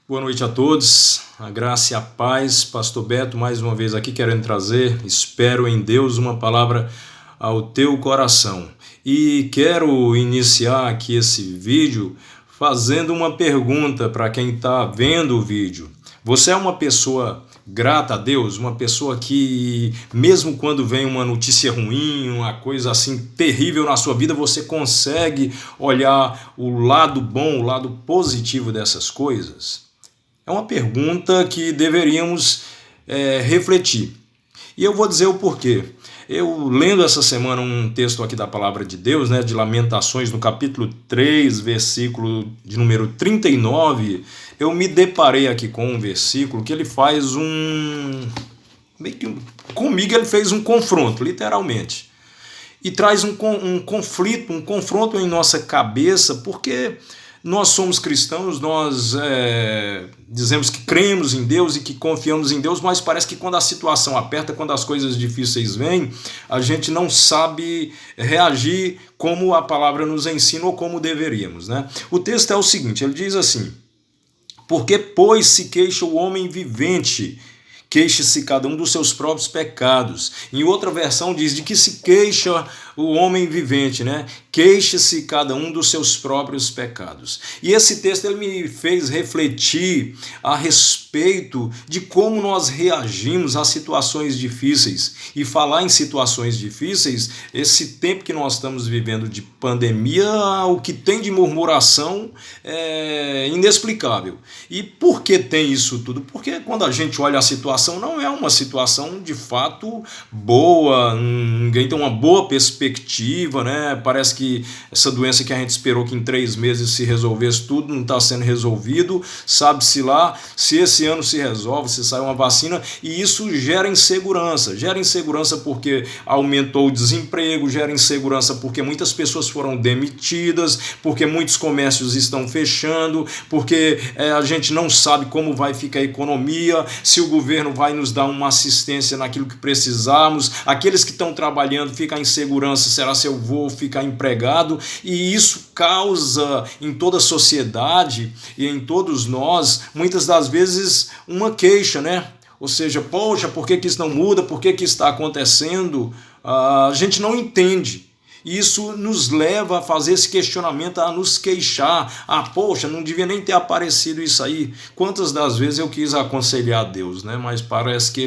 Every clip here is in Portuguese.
Boa noite a todos, a graça e a paz. Pastor Beto mais uma vez aqui querendo trazer, espero em Deus, uma palavra ao teu coração. E quero iniciar aqui esse vídeo fazendo uma pergunta para quem está vendo o vídeo. Você é uma pessoa grata a Deus? Uma pessoa que, mesmo quando vem uma notícia ruim, uma coisa assim terrível na sua vida, você consegue olhar o lado bom, o lado positivo dessas coisas? É uma pergunta que deveríamos refletir. E eu vou dizer o porquê. Eu, lendo essa semana um texto aqui da Palavra de Deus, de Lamentações, no capítulo 3, versículo de número 39, eu me deparei aqui com um versículo que ele faz comigo ele fez um confronto, literalmente. E traz um conflito, um confronto em nossa cabeça, porque nós somos cristãos, nós dizemos que cremos em Deus e que confiamos em Deus, mas parece que quando a situação aperta, quando as coisas difíceis vêm, a gente não sabe reagir como a palavra nos ensina ou como deveríamos, O texto é o seguinte, ele diz assim: porque, pois, se queixa o homem vivente, queixe-se cada um dos seus próprios pecados. Em outra versão diz de que se queixa o homem vivente, Queixe-se cada um dos seus próprios pecados. E esse texto ele me fez refletir a respeito de como nós reagimos a situações difíceis. E falar em situações difíceis, esse tempo que nós estamos vivendo de pandemia, o que tem de murmuração é inexplicável. E por que tem isso tudo? Porque quando a gente olha a situação, não é uma situação de fato boa, ninguém tem uma boa perspectiva, Parece que essa doença que a gente esperou que em 3 meses se resolvesse tudo, não está sendo resolvido, sabe-se lá se esse ano se resolve, se sai uma vacina, e isso gera insegurança porque aumentou o desemprego, gera insegurança porque muitas pessoas foram demitidas, porque muitos comércios estão fechando, porque a gente não sabe como vai ficar a economia, se o governo vai nos dar uma assistência naquilo que precisarmos, aqueles que estão trabalhando ficam em segurança, será se eu vou ficar empregado? E isso causa em toda a sociedade e em todos nós, muitas das vezes, uma queixa, Ou seja, poxa, por que isso não muda? Por que isso está acontecendo? A gente não entende. Isso nos leva a fazer esse questionamento, a nos queixar. Poxa, não devia nem ter aparecido isso aí. Quantas das vezes eu quis aconselhar a Deus, Mas parece que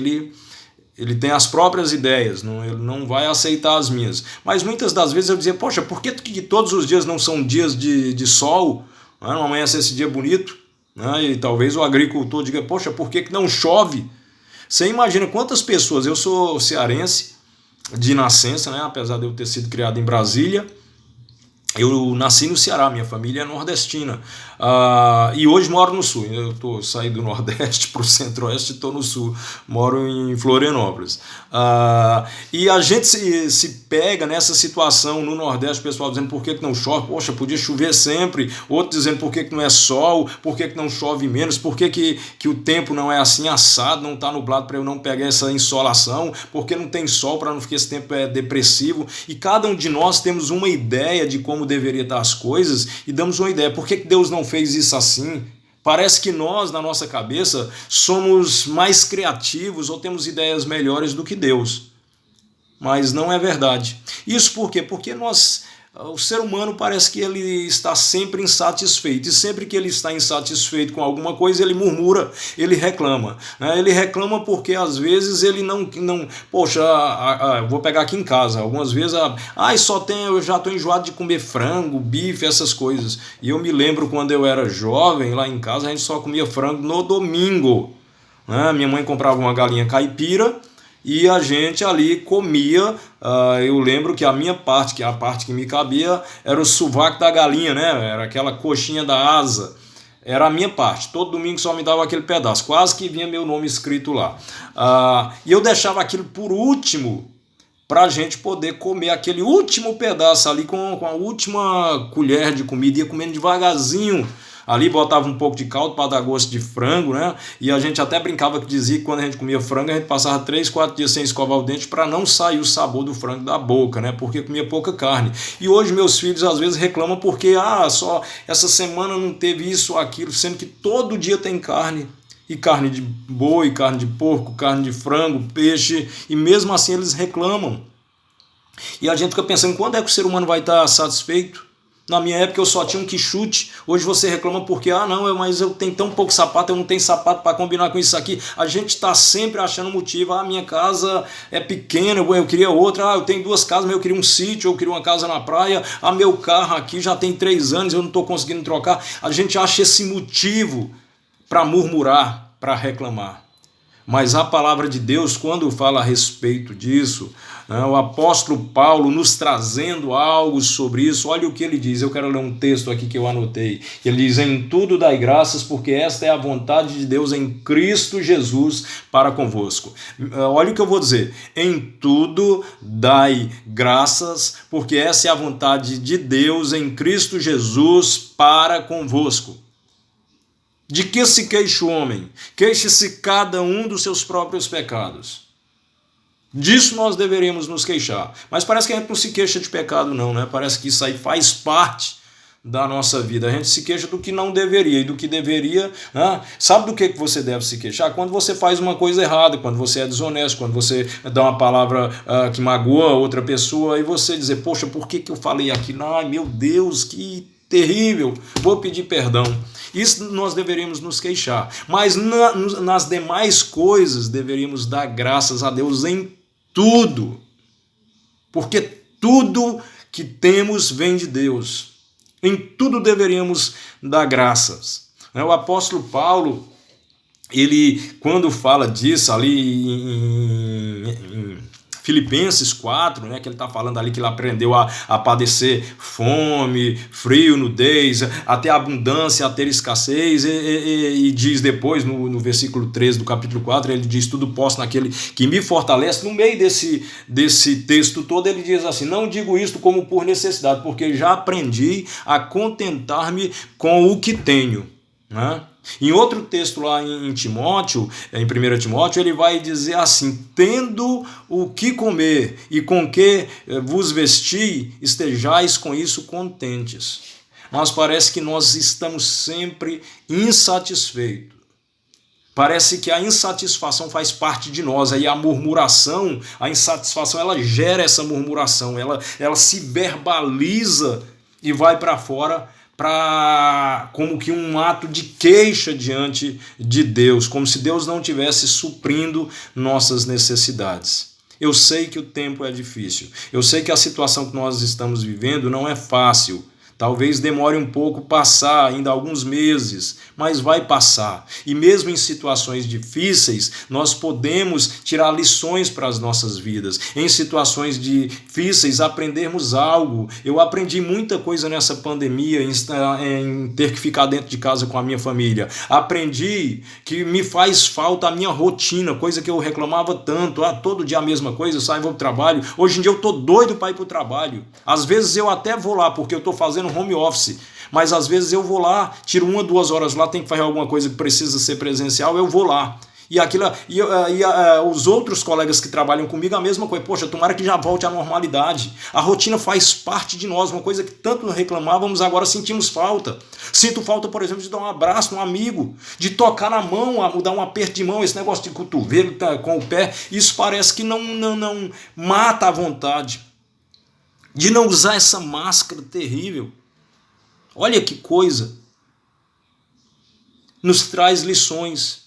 ele tem as próprias ideias, ele não vai aceitar as minhas. Mas muitas das vezes eu dizia, poxa, por que todos os dias não são dias de sol? Não amanhece esse dia bonito? E talvez o agricultor diga, poxa, por que não chove? Você imagina quantas pessoas, eu sou cearense de nascença, apesar de eu ter sido criado em Brasília, eu nasci no Ceará, minha família é nordestina, e hoje moro no Sul. Eu saí do Nordeste para o Centro-Oeste e estou no Sul, moro em Florianópolis. E a gente se pega nessa situação no Nordeste, o pessoal dizendo por que não chove, poxa, podia chover sempre, outro dizendo por que não é sol, por que não chove menos, por que o tempo não é assim assado, não está nublado para eu não pegar essa insolação, por que não tem sol para não ficar esse tempo depressivo, e cada um de nós temos uma ideia de como deveria estar as coisas e damos uma ideia, por que Deus não fez isso assim? Parece que nós, na nossa cabeça, somos mais criativos ou temos ideias melhores do que Deus, mas não é verdade. Isso por quê? Porque o ser humano parece que ele está sempre insatisfeito, e sempre que ele está insatisfeito com alguma coisa, ele murmura, ele reclama. Ele reclama porque às vezes ele não poxa, vou pegar aqui em casa, algumas vezes, eu já estou enjoado de comer frango, bife, essas coisas. E eu me lembro quando eu era jovem, lá em casa a gente só comia frango no domingo. Minha mãe comprava uma galinha caipira, e a gente ali comia. Eu lembro que a minha parte, que é a parte que me cabia, era o sovaco da galinha, Era aquela coxinha da asa. Era a minha parte. Todo domingo só me dava aquele pedaço. Quase que vinha meu nome escrito lá. E eu deixava aquilo por último para a gente poder comer aquele último pedaço ali com a última colher de comida. Ia comendo devagarzinho ali botava um pouco de caldo para dar gosto de frango, né? E a gente até brincava que dizia que quando a gente comia frango, a gente passava 3, 4 dias sem escovar o dente para não sair o sabor do frango da boca, né? Porque comia pouca carne. E hoje meus filhos às vezes reclamam porque só essa semana não teve isso ou aquilo, sendo que todo dia tem carne. E carne de boi, carne de porco, carne de frango, peixe, e mesmo assim eles reclamam. E a gente fica pensando, quando é que o ser humano vai estar satisfeito? Na minha época eu só tinha um quichute, hoje você reclama porque, mas eu tenho tão pouco sapato, eu não tenho sapato para combinar com isso aqui. A gente está sempre achando motivo, minha casa é pequena, eu queria outra, eu tenho 2 casas, mas eu queria um sítio, eu queria uma casa na praia, meu carro aqui já tem 3 anos, eu não estou conseguindo trocar. A gente acha esse motivo para murmurar, para reclamar. Mas a palavra de Deus, quando fala a respeito disso, o apóstolo Paulo nos trazendo algo sobre isso, olha o que ele diz. Eu quero ler um texto aqui que eu anotei. Ele diz: em tudo dai graças, porque esta é a vontade de Deus em Cristo Jesus para convosco. Olha o que eu vou dizer. Em tudo dai graças, porque essa é a vontade de Deus em Cristo Jesus para convosco. De que se queixa o homem? Queixe-se cada um dos seus próprios pecados. Disso nós deveríamos nos queixar. Mas parece que a gente não se queixa de pecado não, né? Parece que isso aí faz parte da nossa vida. A gente se queixa do que não deveria e do que deveria, né? Sabe do que você deve se queixar? Quando você faz uma coisa errada, quando você é desonesto, quando você dá uma palavra que magoa outra pessoa e você dizer, poxa, por que eu falei aquilo? Ai, meu Deus, que terrível, vou pedir perdão. Isso nós deveríamos nos queixar, mas nas demais coisas deveríamos dar graças a Deus em tudo, porque tudo que temos vem de Deus, em tudo deveríamos dar graças. O apóstolo Paulo, ele quando fala disso ali em Filipenses 4, né, que ele está falando ali que ele aprendeu a padecer fome, frio, nudez, até abundância, a ter escassez, e diz depois, no versículo 13 do capítulo 4, ele diz, tudo posso naquele que me fortalece. No meio desse texto todo, ele diz assim, não digo isto como por necessidade, porque já aprendi a contentar-me com o que tenho, né? Em outro texto lá em Timóteo, em 1 Timóteo, ele vai dizer assim, tendo o que comer e com que vos vestir, estejais com isso contentes. Mas parece que nós estamos sempre insatisfeitos. Parece que a insatisfação faz parte de nós, aí a murmuração, a insatisfação, ela gera essa murmuração, ela se verbaliza e vai para fora, como que um ato de queixa diante de Deus, como se Deus não estivesse suprindo nossas necessidades. Eu sei que o tempo é difícil, eu sei que a situação que nós estamos vivendo não é fácil, talvez demore um pouco passar, ainda alguns meses, mas vai passar. E mesmo em situações difíceis, nós podemos tirar lições para as nossas vidas. Em situações difíceis, aprendermos algo. Eu aprendi muita coisa nessa pandemia, em ter que ficar dentro de casa com a minha família. Aprendi que me faz falta a minha rotina, coisa que eu reclamava tanto. Todo dia a mesma coisa, eu saio e vou para o trabalho. Hoje em dia eu estou doido para ir para o trabalho. Às vezes eu até vou lá, porque eu estou fazendo home office, mas às vezes eu vou lá, tiro 1 ou 2 horas lá, tem que fazer alguma coisa que precisa ser presencial, eu vou lá. E os outros colegas que trabalham comigo, a mesma coisa. Poxa, tomara que já volte à normalidade. A rotina faz parte de nós, uma coisa que tanto reclamávamos, agora sentimos falta. Sinto falta, por exemplo, de dar um abraço a um amigo, de tocar na mão, dar um aperto de mão, esse negócio de cotovelo com o pé. Isso parece que não mata a vontade de não usar essa máscara terrível. Olha que coisa. Nos traz lições.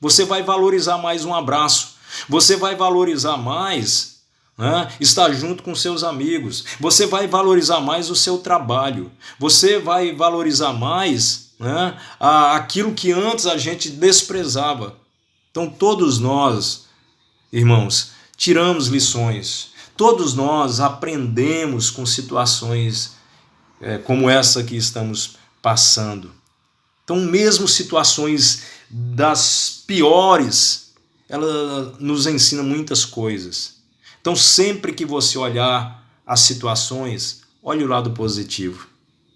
Você vai valorizar mais um abraço. Você vai valorizar mais, né, estar junto com seus amigos. Você vai valorizar mais o seu trabalho. Você vai valorizar mais, né, aquilo que antes a gente desprezava. Então todos nós, irmãos, tiramos lições. Todos nós aprendemos com situações como essa que estamos passando. Então, mesmo situações das piores, ela nos ensina muitas coisas. Então, sempre que você olhar as situações, olhe o lado positivo,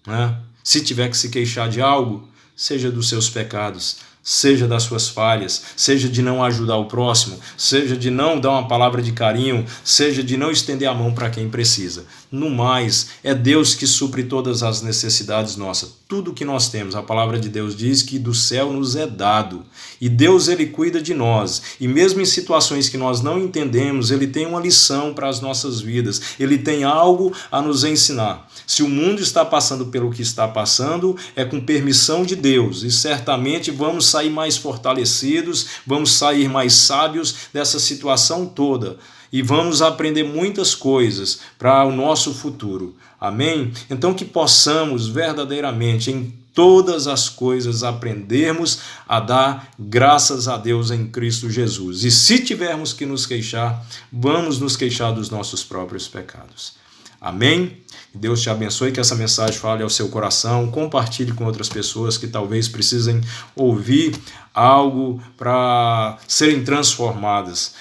né? Se tiver que se queixar de algo, seja dos seus pecados, seja das suas falhas, seja de não ajudar o próximo, seja de não dar uma palavra de carinho, seja de não estender a mão para quem precisa. No mais, é Deus que supre todas as necessidades nossas. Tudo que nós temos, a palavra de Deus diz que do céu nos é dado. E Deus, Ele cuida de nós. E mesmo em situações que nós não entendemos, Ele tem uma lição para as nossas vidas. Ele tem algo a nos ensinar. Se o mundo está passando pelo que está passando, é com permissão de Deus. E certamente vamos sair mais fortalecidos, vamos sair mais sábios dessa situação toda. E vamos aprender muitas coisas para o nosso futuro. Amém? Então que possamos verdadeiramente em todas as coisas aprendermos a dar graças a Deus em Cristo Jesus. E se tivermos que nos queixar, vamos nos queixar dos nossos próprios pecados. Amém? Deus te abençoe, que essa mensagem fale ao seu coração, compartilhe com outras pessoas que talvez precisem ouvir algo para serem transformadas.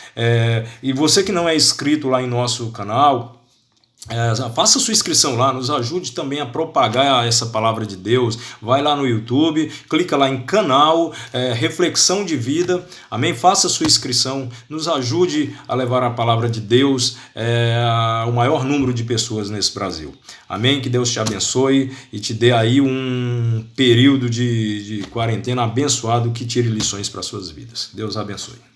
E você que não é inscrito lá em nosso canal, faça sua inscrição lá, nos ajude também a propagar essa palavra de Deus. Vai lá no YouTube, clica lá em canal, Reflexão de Vida, amém? Faça sua inscrição, nos ajude a levar a palavra de Deus ao maior número de pessoas nesse Brasil, amém? Que Deus te abençoe e te dê aí um período de quarentena abençoado que tire lições para suas vidas. Deus abençoe.